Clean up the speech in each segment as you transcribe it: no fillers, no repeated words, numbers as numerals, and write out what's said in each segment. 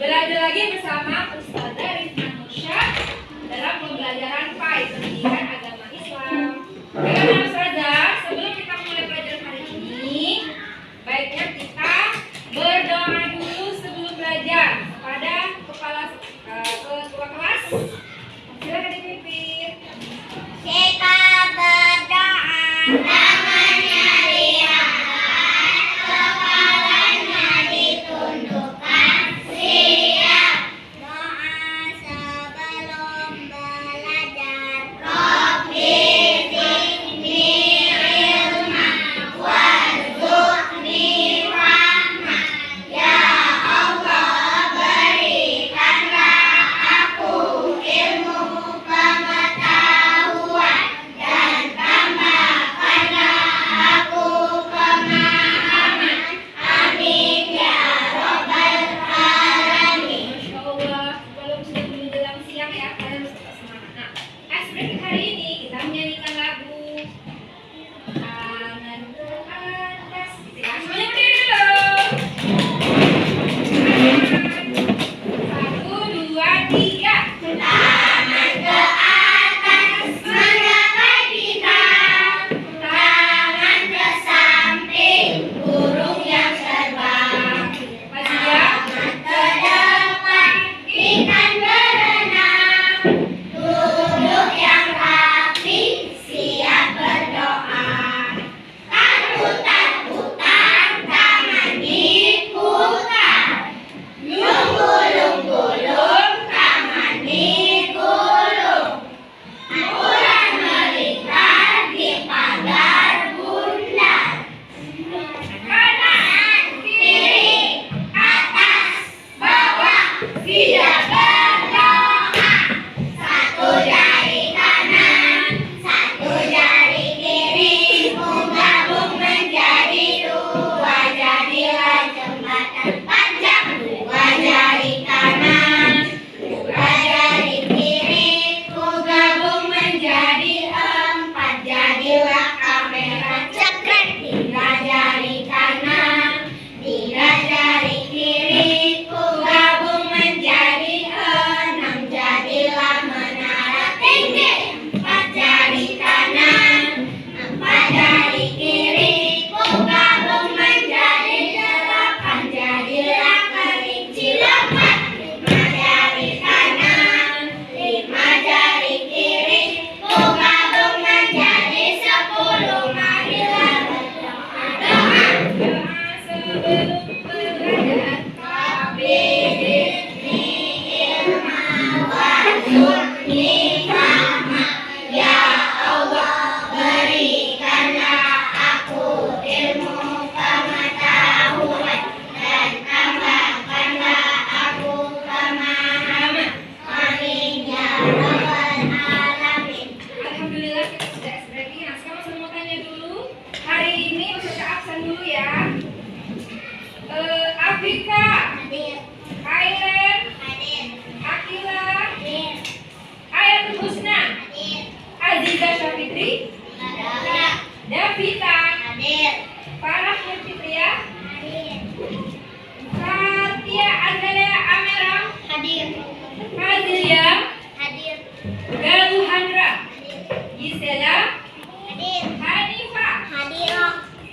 Belajar lagi bersama Ustazah Rifna Mursyad dalam pembelajaran PAI Pendidikan Agama Islam. Bagaimana Ustazah? Sebelum kita mulai pelajaran hari ini, baiknya kita berdoa dulu sebelum belajar kepada ketua kelas. Silakan dipimpin. Kita berdoa. Tangannya diangkat, kepalanya ditundukkan, siap. Doa sebelum belajar. Rabbi zidni ilma warzuqni rahmah. Ya Allah, berikanlah aku ilmu pengetahuan dan tambahkanlah aku pemahaman. Amin ya Rabbal Alamin. Masya Allah, walaupun sudah menjelang siang ya, kalian harus tetap semangat. Nah, seperti hari ini kita menyanyikan lagu Tangan ke atas. Semuanya berdiri dulu. 1, 2, 3. Tangan ke atas menggapai bintang, tangan ke samping burung yang terbang, Masih ya? tangan ke depan ikan berenang, duduk yang rapi siap berdoa. Putar-putar tangan diputar, lunggu-lunggu-lung tangan digulung, Al-Quran melingkar di pagar bundar. Kanan, kiri, atas, bawah, siap berdoa. Satu jari kanan, satu jari kiri, menggabung menjadi dua, jadilah jembatan panjang. Dua jari kanan, dua jari kiri, menggabung menjadi empat, jadilah kamera cekret. Tiga jari kanan, tiga jari kiri, menggabung menjadi enam, jadilah menara tinggi. Empat jari kanan, empat jari kiri, menggabung menjadi delapan, jadilah kelinci lompat. Lima jari kanan, lima jari kiri, menggabung menjadi 10, marilah berdoa. Doa sebelum belajar. Rabbi zidni ilma warzuqni rahmah. Ya Allah, berikanlah aku ilmu pengetahuan dan tambahkanlah aku pemahaman. Amin ya Rabbal Alamin. Alhamdulillah kita sudah ready. Nah, sekarang saya mau tanya dulu. Hari ini Ustazah absen dulu ya. Afrika, Hadir, Kairen, hadir, Akila, hadir, Ayatul Husna, hadir, Aziza Syafitri, hadir, Davita, hadir, Farah Fitria, hadir, Fatia Azalea Amera, hadir, Fazilia, hadir, Galuhandra, hadir, Gisela, hadir, Hanifah, hadir,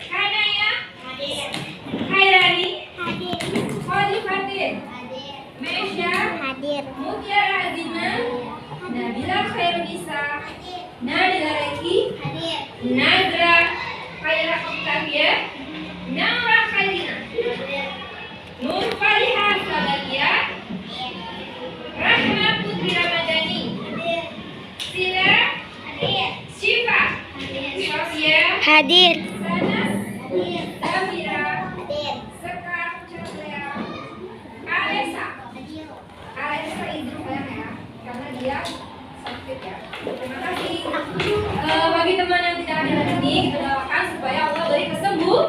Kanaya, hadir, Khairani, hadir, Khadi Fatin, hadir, Mesya, hadir, Mutiara Azima, Nabila Khairunisa, hadir, Nabila Reki, hadir, Nazra Khaira Octavia, Namra Khairina, Nur Faliha Salakia, Rahma Putri Ramadhani, Sila, Syifa, Sofia, hadir, Sanas, hadir, Zafira, hadir, Sekar, Chandra, Alessa. hadir. Alessa izin sayang ya, karena dia sakit ya. Terima kasih. Bagi teman yang tidak hadir hari ini, kita doakan supaya Allah beri kesembuhan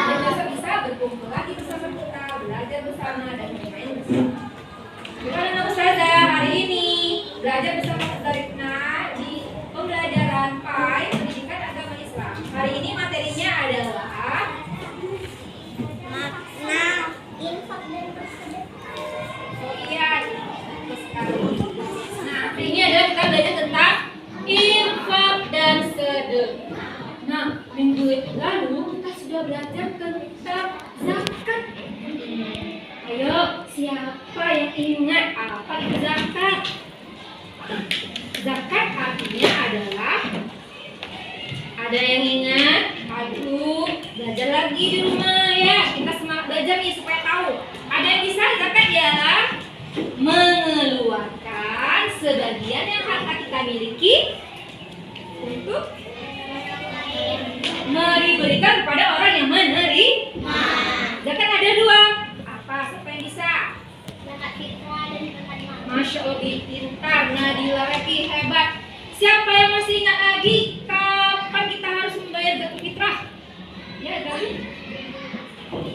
dan besok bisa berkumpul lagi bersama kita, belajar bersama dan bermain bersama. Gimana Ustazah hari ini belajar bersama Ustazah Rifna di pembelajaran PAI Pendidikan Agama Islam. Hari ini materinya adalah makna infak dan bersedekah. Nah, ini adalah kita belajar tentang infak dan sedekah. Nah, minggu lalu kita sudah belajar tentang zakat. Ayo, siapa yang ingat apa itu zakat? Zakat artinya adalah, ada yang ingat? Aduh, belajar lagi di rumah ya. Kita semangat belajar nih supaya tahu. Ada yang bisa? Zakat ialah mengeluarkan sebagian yang harta kita miliki untuk diberikan kepada orang yang menerima. Zakat ada dua. Apa? Siapa yang bisa? Zakat fitrah dan zakat mal. Masya Allah, pintar. Nadila Reki, hebat. Siapa yang masih ingat lagi kapan kita harus membayar zakat fitrah? Ya, Gali.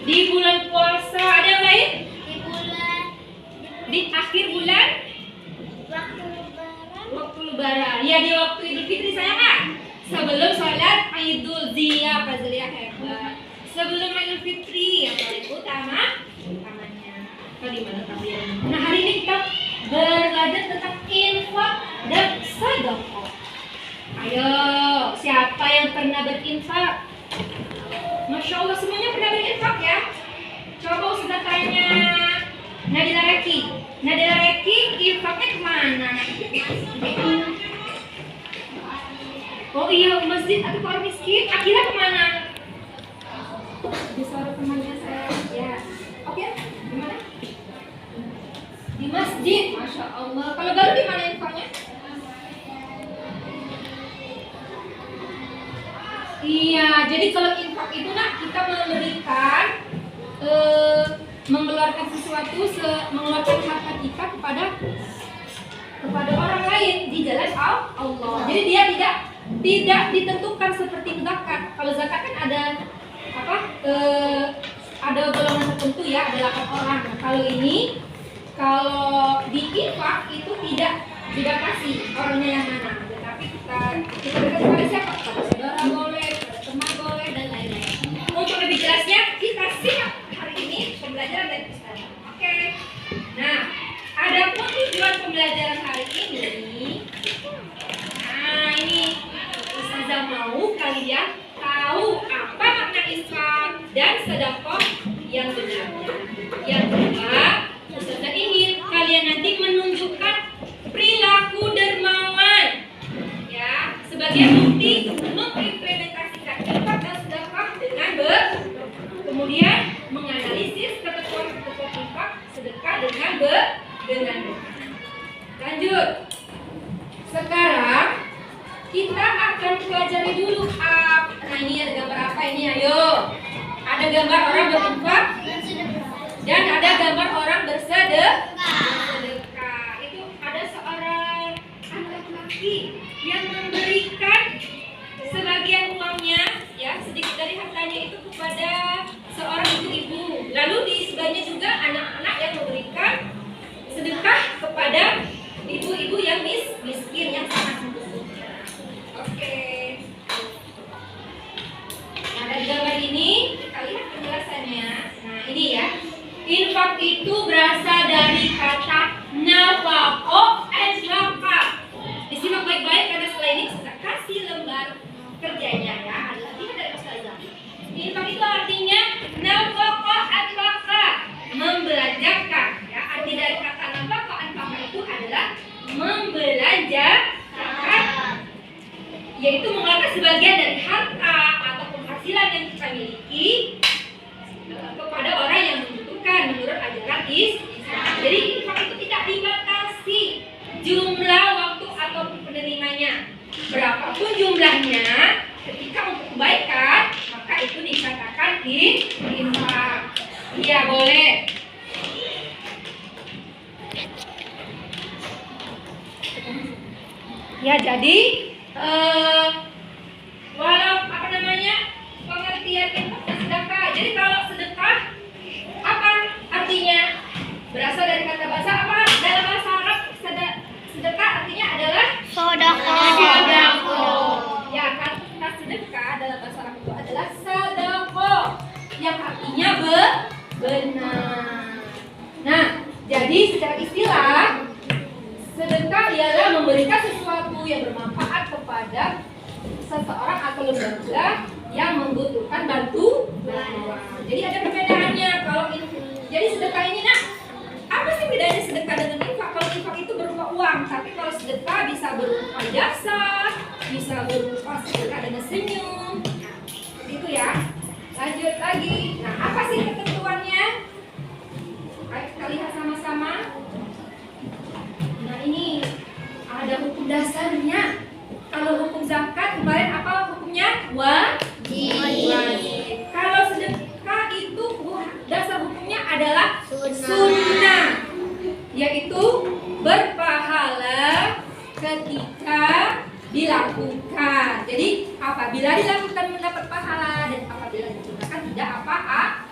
Di bulan puasa. Ada yang lain? Di akhir bulan waktu lebaran. Ya, di waktu Idul Fitri sayang kan? Sebelum sholat Idul Zia, Fazlia hebat. Sebelum Idul Fitri yang paling utamanya. Di mana kalian? Nah, hari ini kita belajar tentang infak dan sedekah. Ayo, siapa yang pernah berinfak? Masya Allah, semuanya pernah berinfak ya. Coba sudah tanya Nadila Reki. Nadila Reki, infaknya kemana? Oh iya, masjid atau orang miskin. Akhirnya kemana? Di suara temannya saya. Ya, oke. Gimana? Di masjid. Masya Allah. Kalau baru di mana infaknya? Iya, jadi kalau infak itu nak kita memberikan, mengeluarkan sesuatu, mengeluarkan harta kita kepada orang lain di jalan Allah. Jadi dia tidak ditentukan seperti zakat. Kalau zakat kan ada apa? Ada golongan tertentu ya, ada 8 orang. Nah, kalau di infak itu tidak dibatasi orangnya yang mana, tetapi kita berikan kepada siapa? Kepada saudara boleh, kepada teman boleh, dan lain-lain. Untuk lebih jelasnya kita simak hari ini pembelajaran dari Ustazah. Oke. Nah, ada pun tujuan pembelajaran hari ini. Nah, ini Ustazah mau kalian tahu apa makna infak dan sedekah yang benarnya. Yang kedua, Ustazah ingin kalian nanti menunjukkan perilaku dermawan, ya, sebagai bukti mengimplementasikan infak dan sedekah dengan kemudian menganalisis ketentuan-ketentuan infak sedekah dengan lanjut. Sekarang kita akan pelajari dulu nah ini ada gambar apa ini, ayo. Ada gambar orang berinfak dan ada gambar orang bersedekah. Itu ada seorang anak laki yang memberikan sebagian uangnya, ya, sedikit dari hartanya itu kepada seorang ibu-ibu. Lalu di sebelahnya juga anak-anak yang memberikan sedekah kepada ibu-ibu yang miskin yang sangat membutuhkan. Oke. Nah, dari gambar ini kita lihat penjelasannya. Nah, ini ya. Infak itu berasal dari kata nafaqah infaqah. Disimak baik-baik karena setelah ini kita kasih lembar kerjanya ya. Adalah ini dari Ustazah. Infak itu artinya nafaqah infaqah, membelanjakan ya. Arti dari kata nafaqah infaqah itu adalah membelanjakan, yaitu mengeluarkan sebagian dari harta atau penghasilan yang kita miliki kepada orang yang membutuhkan menurut ajaran Islam. Jadi infak itu tidak dibatasi jumlah waktu ataupun penerimanya. Berapapun jumlahnya, ketika untuk kebaikan, maka itu dikatakan infak. Iya, boleh. Ya, jadi walau apa namanya pengertian infak dan sedekah. Jadi kalau sedekah apa artinya? Berasal dari kata bahasa apa? Dalam bahasa Arab sedekah artinya adalah sedekah. Ya, kata sedekah dalam bahasa Arab itu adalah sedekah yang artinya benar. Nah, jadi secara istilah ialah memberikan sesuatu yang bermanfaat kepada seseorang atau lembaga yang membutuhkan bantuan. Jadi ada perbedaannya. Kalau jadi sedekah ini nak, apa sih bedanya sedekah dengan infak? Kalau infak itu berupa uang, tapi kalau sedekah bisa berupa jasa, bisa berupa sedekah dengan senyum. Gitu ya. Lanjut lagi. Nah, apa sih ketentuannya? Ayo kita lihat sama-sama. Nah, ini ada hukum dasarnya. Kalau hukum zakat kemarin apa hukumnya? Wajib. Kalau sedekah itu dasar hukumnya adalah sunnah, yaitu berpahala ketika dilakukan. Jadi apabila dilakukan mendapat pahala, dan apabila digunakan tidak apa-apa.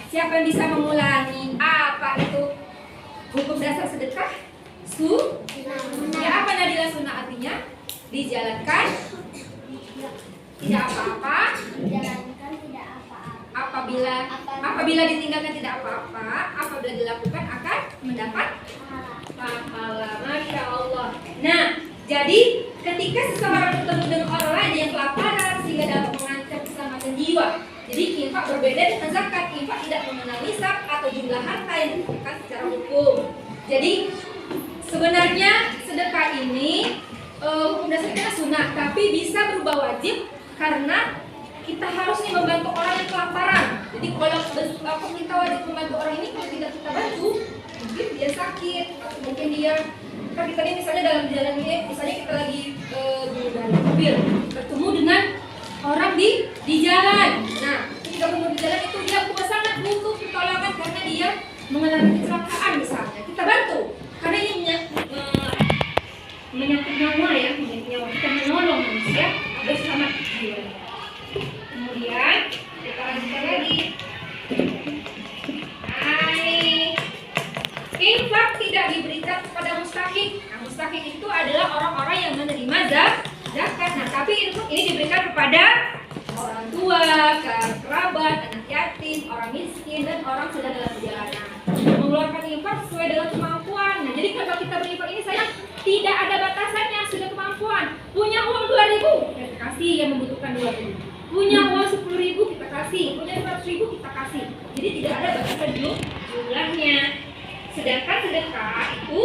Siapa yang bisa mengulangi apa itu hukum dasar sedekah? Ya, apa Nadila sunnah artinya? Dijalankan tidak apa-apa. Dijalankan tidak apa-apa. Apabila ditinggalkan tidak apa-apa. Apabila dilakukan akan mendapat pahala. Masya Allah. Nah, jadi ketika seseorang bertemu dengan orang lain yang kelaparan sehingga dapat mengancam keselamatan jiwa. Jadi infak berbeda dengan zakat. Infak tidak mengenal nisab atau jumlah harta yang ditentukan secara hukum. Jadi sebenarnya sedekah ini hukum dasarnya sunnah, tapi bisa berubah wajib karena kita harus nih membantu orang yang kelaparan. Jadi kalau kita wajib membantu orang ini, kalau tidak kita bantu, mungkin dia sakit, atau mungkin dia kita ini misalnya dalam jalan ini, misalnya kita lagi dalam mobil, bertemu dengan orang di jalan. Nah, ketika bertemu di jalan itu dia sangat butuh pertolongan karena dia mengalami kecelakaan misalnya. Kita bantu karena ini menyangkut nyawa ya, kita menolong manusia agar selamat jiwa. Kemudian kita lanjutkan lagi. Infak tidak diberikan kepada mustahik. Nah, mustahik itu adalah orang-orang yang menerima zakat. Nah, tapi ini diberikan kepada orang tua, kerabat, anak yatim, orang miskin, dan orang sedang dalam perjalanan. Mengeluarkan infak sesuai dengan kemampuan. Nah, jadi kalau kita berinfak ini sayang tidak ada batasannya, sudah kemampuan. Punya uang 2.000, kita kasih yang membutuhkan 2.000. Punya uang 10.000 kita kasih, punya 100.000 kita kasih. Jadi tidak ada batasan jumlahnya. Sedangkan sedekah itu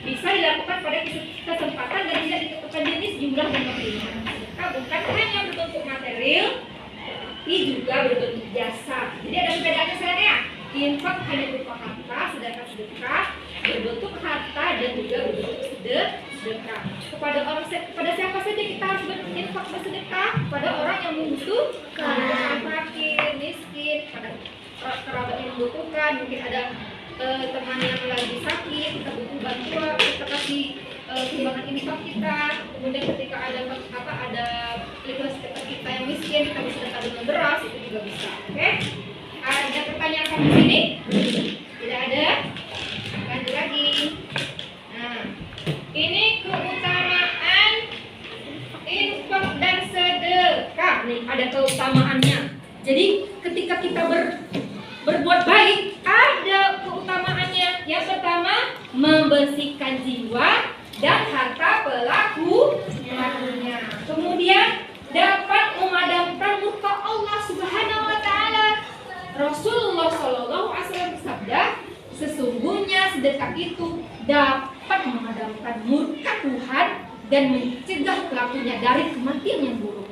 bisa dilakukan pada kesempatan dan tidak ditentukan jenis, jumlah, dan nominal. Sedekah bukan hanya berbentuk material, tapi juga berbentuk jasa. Jadi ada perbedaannya sayang ya. Infak hanya berupa harta, sedangkan sedekah berbentuk harta dan juga berbentuk sedekah. Kepada siapa saja kita harus berinfak bersedekah? Pada orang yang membutuhkan, fakir, miskin, pada kerabat yang membutuhkan, mungkin ada teman yang lagi sakit, kita butuh bantuan, kita kasih sumbangan infak kita. Kemudian ketika ada lingkungan sekitar kita yang miskin, kita bisa sedekah dengan beras, itu juga bisa. Oke? Ada pertanyaan di sini? Tidak ada? Lanjut lagi. Nah, ini keutamaan infak dan sedekah. Nih, ada keutamaannya. Jadi ketika kita berbuat baik, ada keutamaannya. Yang pertama, membersihkan jiwa dan harta pelakunya. Kemudian dapat memadamkan murka Allah Subhanahu wa taala. Rasulullah Shallallahu Alaihi Wasallam bersabda, sesungguhnya sedekah itu dapat memadamkan murka Tuhan dan mencegah pelakunya dari kematian yang buruk.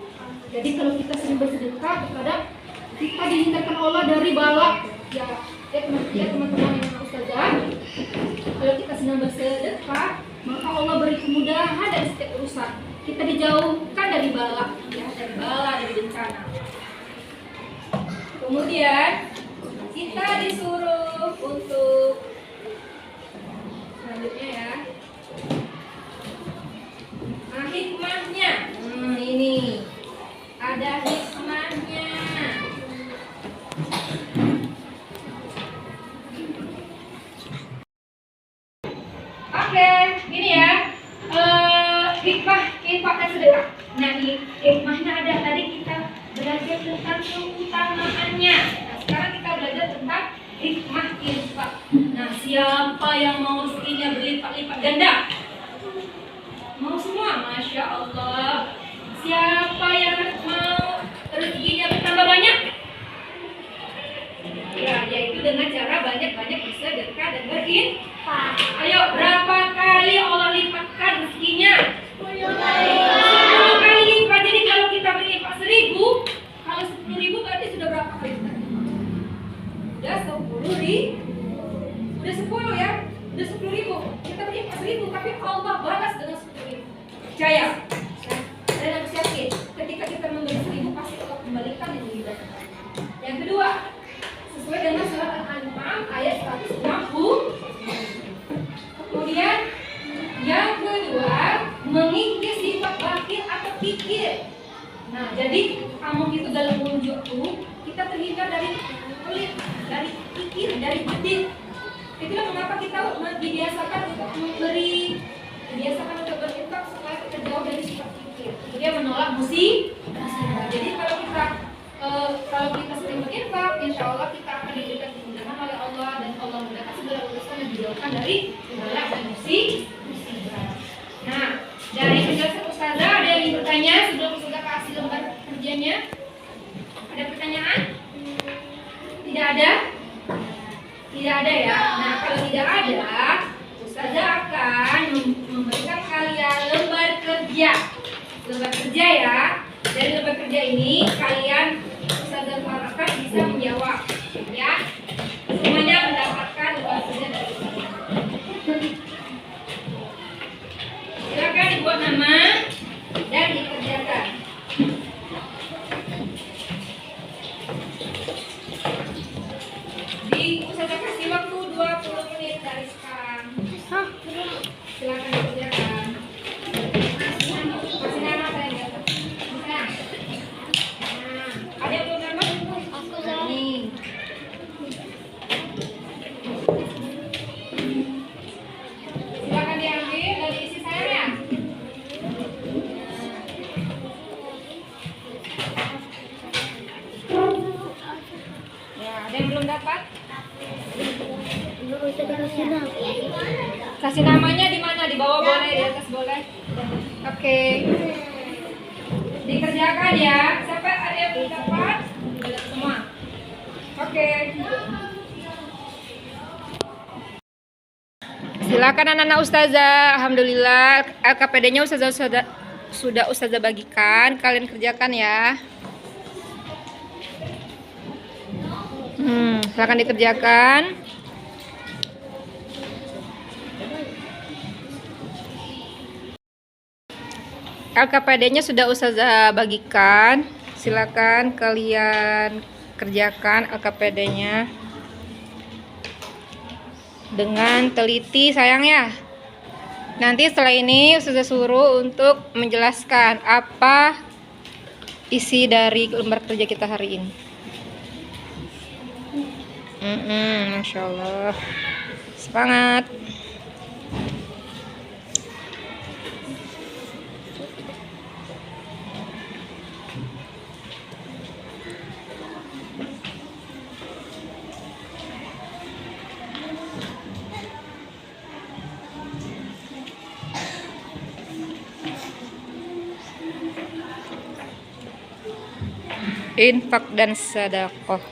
Jadi kalau kita sering bersedekah, terkadang kita dihindarkan Allah dari bala. Ya teman-teman yang ustazah, kalau kita sedang bersedekah, maka Allah beri kemudahan dari setiap urusan. Kita dijauhkan dari bala, dari bencana. Kemudian kita disuruh untuk selanjutnya ya. Nah, hikmahnya. Ini ada hikmahnya. Oke, gini ya. Hikmah infak dan sedekah. Nah, hikmahnya ada tadi kita belajar tentang keutamaannya. Nah, sekarang kita belajar tentang hikmah infak. Nah, siapa yang mau rezekinya berlipat-lipat ganda? Masya Allah. Siapa yang mau rezekinya bertambah banyak? Ya, yaitu dengan cara banyak-banyak bersedekah dan berinfak. Ayo, berapa kali Allah lipatkan rezekinya? 10 kali lipat. Jadi kalau kita berinfak 1000, kalau 10.000 berarti sudah berapa kali lipat? Udah 10.000. Udah 10 ya? Udah 10.000. Kita berinfak 1000, tapi Allah balas dengan 10.000. Percaya? Dan aku yakin, ketika kita memberi 1000 pasti Allah kembalikan yang lebih banyak. Yang kedua, sesuai dengan surat Al-An'am ayat 160. Kemudian yang kedua, mengikis sifat batin atau pikir. Nah, jadi kamu itu dalam wujud tuh kita terhindar dari pelit, dari pikir, dari bedit. Itulah mengapa kita dibiasakan untuk memberi, dibiasakan untuk berinfak supaya kita jauh dari sifat pikir. Kemudian menolak musibah. Jadi kalau kita sering berinfak, insya Allah kita akan diberikan kemudahan oleh Allah dan Allah mudahkan segala urusan yang dijauhkan dari bala dan musibah. Nah, dari penjelasan Ustazah ada yang ingin bertanya sebelum Ustazah kasih lembar kerjanya? Ada pertanyaan? Tidak ada? Tidak ada ya. Nah, kalau tidak ada, Ustazah akan memberikan kalian lembar kerja. Lembar kerja ya. Dari lembar kerja ini kalian Ustazah harapkan bisa menjawab ya. Semuanya mendapatkan lembar kerja dari Ustazah. Silakan dibuat nama dan dikerjakan. Ustazah kasih waktu 20 menit dari sekarang. Silakan dikerjakan. Kasih nama saya ya. Ada yang belum nama? Nih. Silakan diambil dan diisi saya ya. Ya, ada yang belum dapat? Kasih namanya di mana? Di bawah boleh, di atas boleh. Oke. Dikerjakan ya. Siapa ada yang belum dapat? Semua. Oke. Silakan anak-anak Ustazah. Alhamdulillah LKPD-nya sudah Ustazah bagikan. Kalian kerjakan ya. Silakan dikerjakan. LKPD-nya sudah Ustazah bagikan. Silakan kalian kerjakan LKPD-nya dengan teliti sayang ya. Nanti setelah ini Ustazah suruh untuk menjelaskan apa isi dari lembar kerja kita hari ini. Masya Allah, semangat. Infak dan sedekah.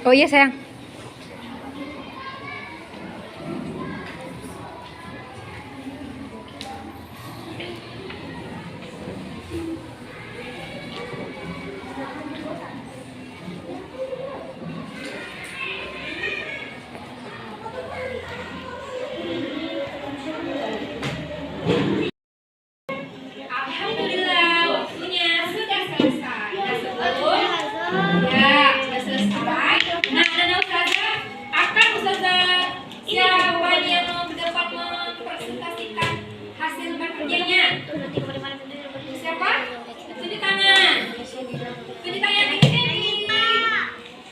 Oh iya sayang. Ya, sudah selesai. Nah, Ustazah akan siapa yang dapat mempresentasikan hasil kerjanya? Siapa? Tunjuk tangan. Tunjuk tangan ini.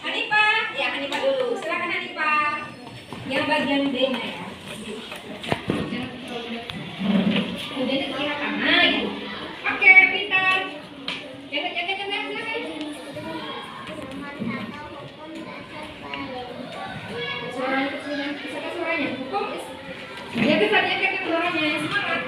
Hanifah. Ya, Hanifah dulu. Silakan Hanifah. Yang bagian B-nya ya. Udah kelihatan. Nah, gitu. Oke, pintar. Jangan, silakan. Suaranya. Hukum. Ya, bisa diangkat suaranya. Semangat.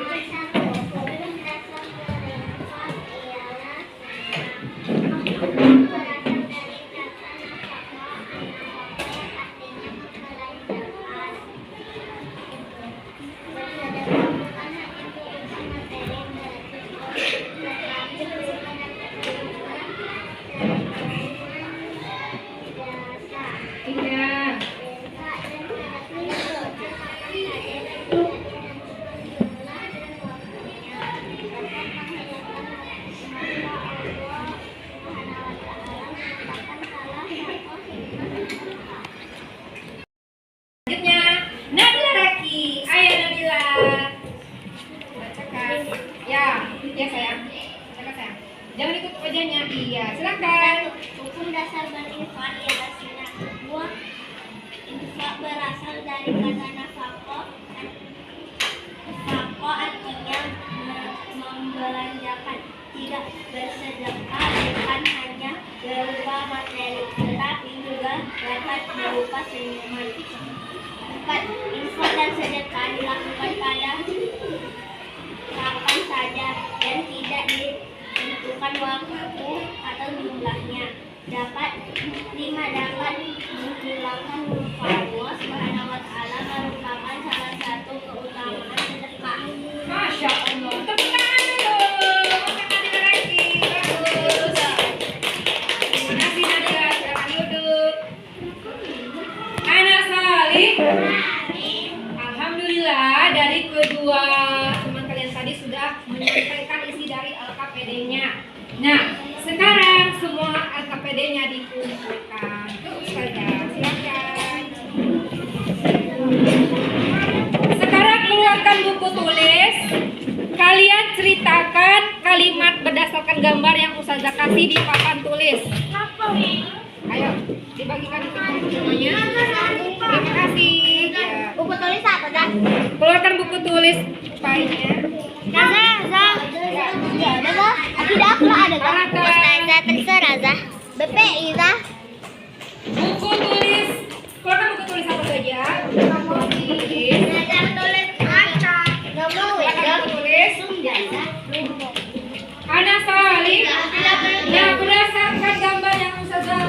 Iya. Selanjutnya, Nabila Raki. Ayo Nabila. Bacakan. Ya sayang. Bacakan sayang. Jangan ikut wajahnya. Iya, silakan. Hukum dasar berinfak ialah sunnah. Buah infak berasal dari kata nafaqah. Nafaqah artinya membelanjakan, tidak bersedekah bukan hanya berupa materi, tetapi juga dapat berupa senyuman. 4. Infak dan sedekah dilakukan pada kapan saja dan tidak ditentukan waktu atau jumlahnya. 5. Dapat menghilangkan murka Allah Subhanahu wa Ta'ala, merupakan salah satu keutamaan sedekah. Masya Allah. Tepuk tangan dulu. Untuk Nabila Raki. Bagus. Terima kasih Nabila. Silakan duduk. Anak Salih. Alhamdulillah dari kedua teman kalian tadi sudah menyampaikan isi dari LKPD-nya. Nah, sekarang semua LKPD-nya dikumpulkan ke Ustazah. Silakan. Sekarang keluarkan buku tulis. Kalian ceritakan kalimat berdasarkan gambar yang Ustazah kasih di papan tulis. Ayo, dibagikan itu semuanya. Terima kasih. Ya. Buku tulis apa, Zah? Keluarkan buku tulis filenya. Zah. Ya, ada, Zah. Tidak, aku ada, Zah. Ustazah, terserah, Zah. BPI, Zah. Buku tulis. Keluarkan buku tulis apa saja? Tulis. Zah tulis kaca. Nggak mau ya, Zah. Buku tulis. Zah. Anak Salih. Nah, berdasarkan gambar yang Ustazah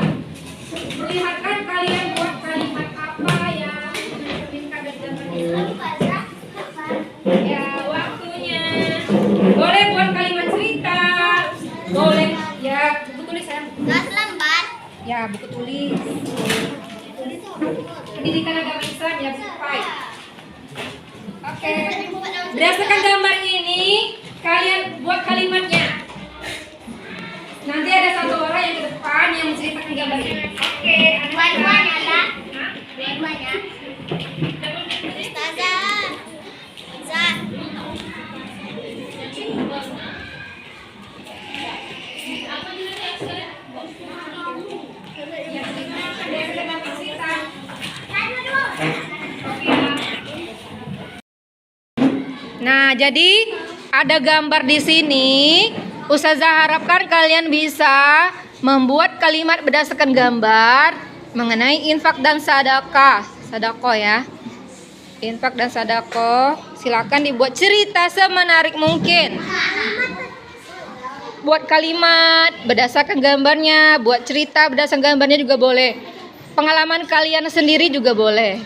perlihatkan, kalian buat kalimat apa yang mencerminkan dari gambar ini? Ya, waktunya. Boleh buat kalimat cerita. Boleh. Ya, buku tulis sayang. Gas lembar. Ya, buku tulis. Pendidikan agama Islam ya, buku PAI. Oke. Berdasarkan gambar ini, kalian buat kalimatnya. Nanti ada satu orang yang ke depan yang menceritakan gambar ini. Oke. Dua-duanya, Zah. Hah? Dua-duanya. Ustazah. Zah. Ya, berdasarkan cerita. Nah, jadi ada gambar di sini. Ustazah harapkan kalian bisa membuat kalimat berdasarkan gambar mengenai infak dan sedekah. Sedekah ya. Infak dan sedekah. Silakan dibuat cerita semenarik mungkin. Buat kalimat berdasarkan gambarnya, buat cerita berdasarkan gambarnya juga boleh. Pengalaman kalian sendiri juga boleh.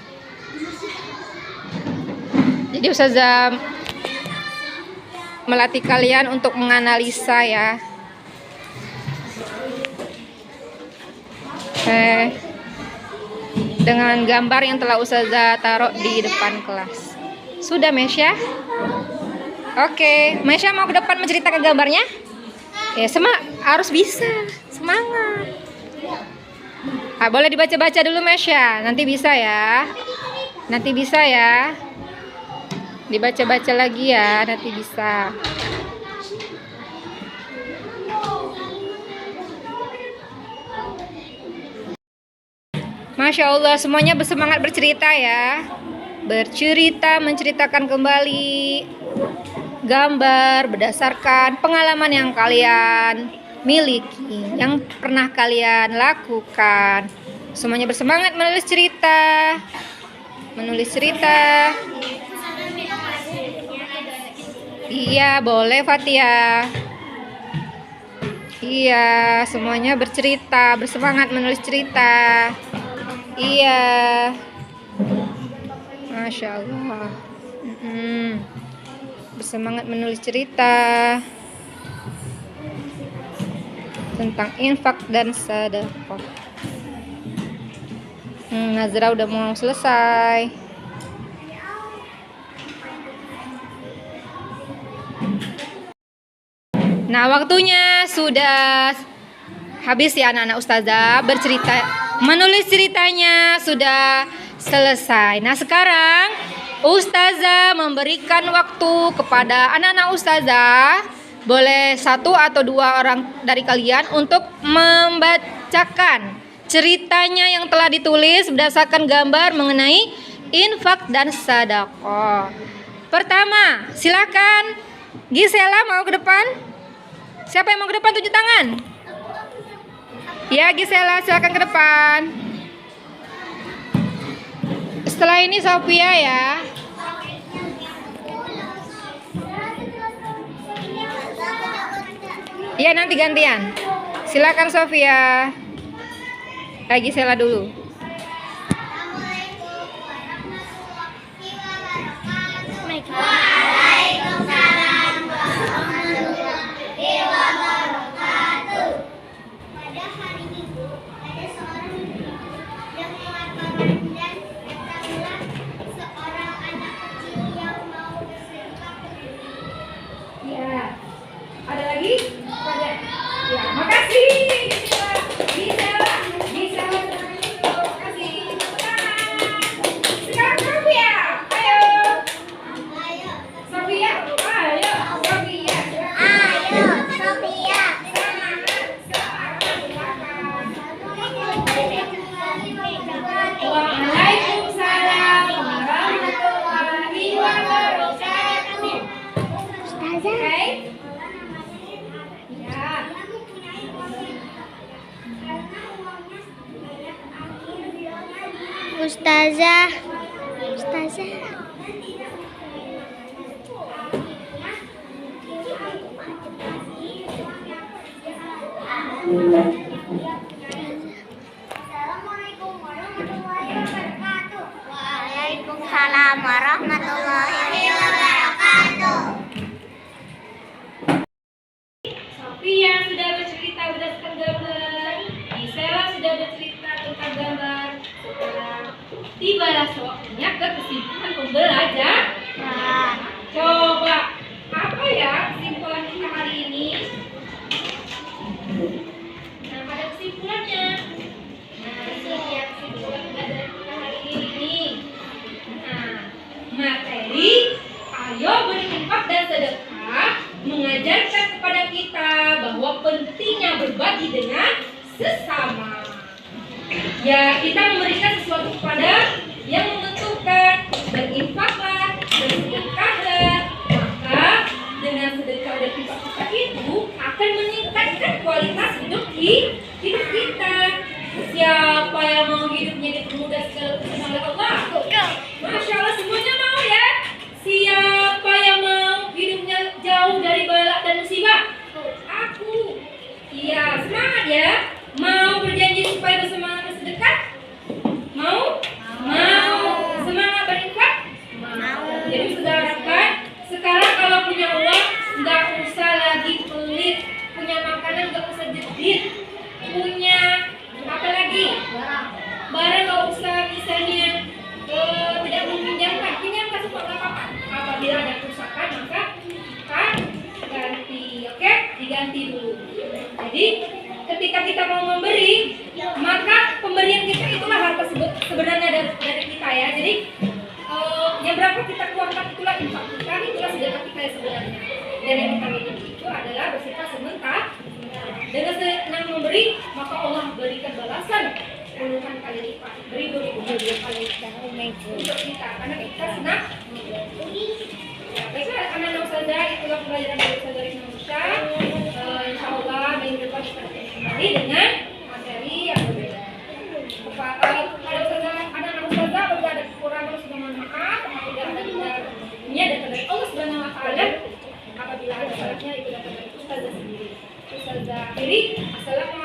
Jadi Ustazah melatih kalian untuk menganalisa ya. Oke. Dengan gambar yang telah Ustazah taruh di depan kelas. Sudah Mesya? Oke, Mesya mau ke depan menceritakan gambarnya? Ya, harus bisa. Semangat. Boleh dibaca-baca dulu Mesya. Nanti bisa ya. Nanti bisa ya. Dibaca-baca lagi ya, nanti bisa. Masya Allah, semuanya bersemangat bercerita ya. Bercerita, menceritakan kembali gambar berdasarkan pengalaman yang kalian miliki, yang pernah kalian lakukan. Semuanya bersemangat menulis cerita. Menulis cerita. Iya, boleh Fatia. Iya, semuanya bercerita, bersemangat menulis cerita. Iya. Masya Allah. Bersemangat menulis cerita tentang infak dan sedekah. Nazra udah mau selesai. Nah, waktunya sudah habis ya anak-anak ustazah bercerita. Menulis ceritanya sudah selesai. Nah, sekarang ustazah memberikan waktu kepada anak-anak ustazah. Boleh 1 atau 2 orang dari kalian untuk membacakan ceritanya yang telah ditulis berdasarkan gambar mengenai infak dan sedekah. Pertama, silakan Gisela mau ke depan. Siapa yang mau ke depan, tunjuk tangan. Ya, Gisela silakan ke depan. Setelah ini Sofia ya. Iya, nanti gantian. Silakan Sofia. Gisela dulu. Waalaikumsalam warahmatullahi wabarakatuh. Pada hari Minggu, ada seorang ibu yang mengatakan dan datanglah seorang anak kecil yang mau bersedekah. Ya. Ada lagi? Ada. Ya, makasih. Gisela. Makasih. Sekarang Sofia. Ayo. Sofia. Ayo. Sofia. Waalaikumsalam warahmatullahi wabarakatuh. Oke. Ustazah. Assalamualaikum warahmatullahi wabarakatuh. Waalaikumsalam warahmatullahi wabarakatuh. Sofia sudah bercerita berdasarkan gambar. Gisela sudah bercerita tentang gambar. Sekarang tibalah waktunya ke kesimpulan pembelajaran. Coba apa ya kesimpulan kita hari ini? Nah, ada kesimpulannya. Nah, ini ya kesimpulan pembelajaran kita hari ini. Nah, materi ayo berinfak dan sedekah mengajarkan kepada kita bahwa pentingnya berbagi dengan sesama. Ya, kita memberikan sesuatu kepada yang membutuhkan. Berinfaklah, bersedekahlah. Maka dengan sedekah dan infak kita itu akan meningkatkan kualitas hidup kita. Siapa yang mau hidupnya dipermudah segala urusan oleh Allah? Masya Allah, semuanya mau ya? Siapa yang mau hidupnya jauh dari bala dan musibah? Aku. Iya, semangat ya. Mau berjanji supaya bersemangat bersedekah? Mau? Mau. Semangat berinfak? Mau. Jadi sudah harapkan sekarang kalau punya uang nggak usah lagi pelit, punya makanan nggak usah jedit, punya apa lagi? Barang nggak usah misalnya balasan puluhan kali lipat, beribu-ribu kali lipat untuk kita, karena kita senang. Ya, baiklah anak-anak Ustazah, itulah pembelajaran dari Ustazah Rina Musa. Insya Allah minggu depan kita bertemu kembali dengan materi yang berbeda. Anak-anak Ustazah, apabila ada kekurangan sudah mohon maaf, apabila ada kendalanya datang dari Allah Subhanahu Wa Taala. Apabila ada salahnya itu datang dari Ustazah sendiri. Ustazah akhiri. Assalamualaikum.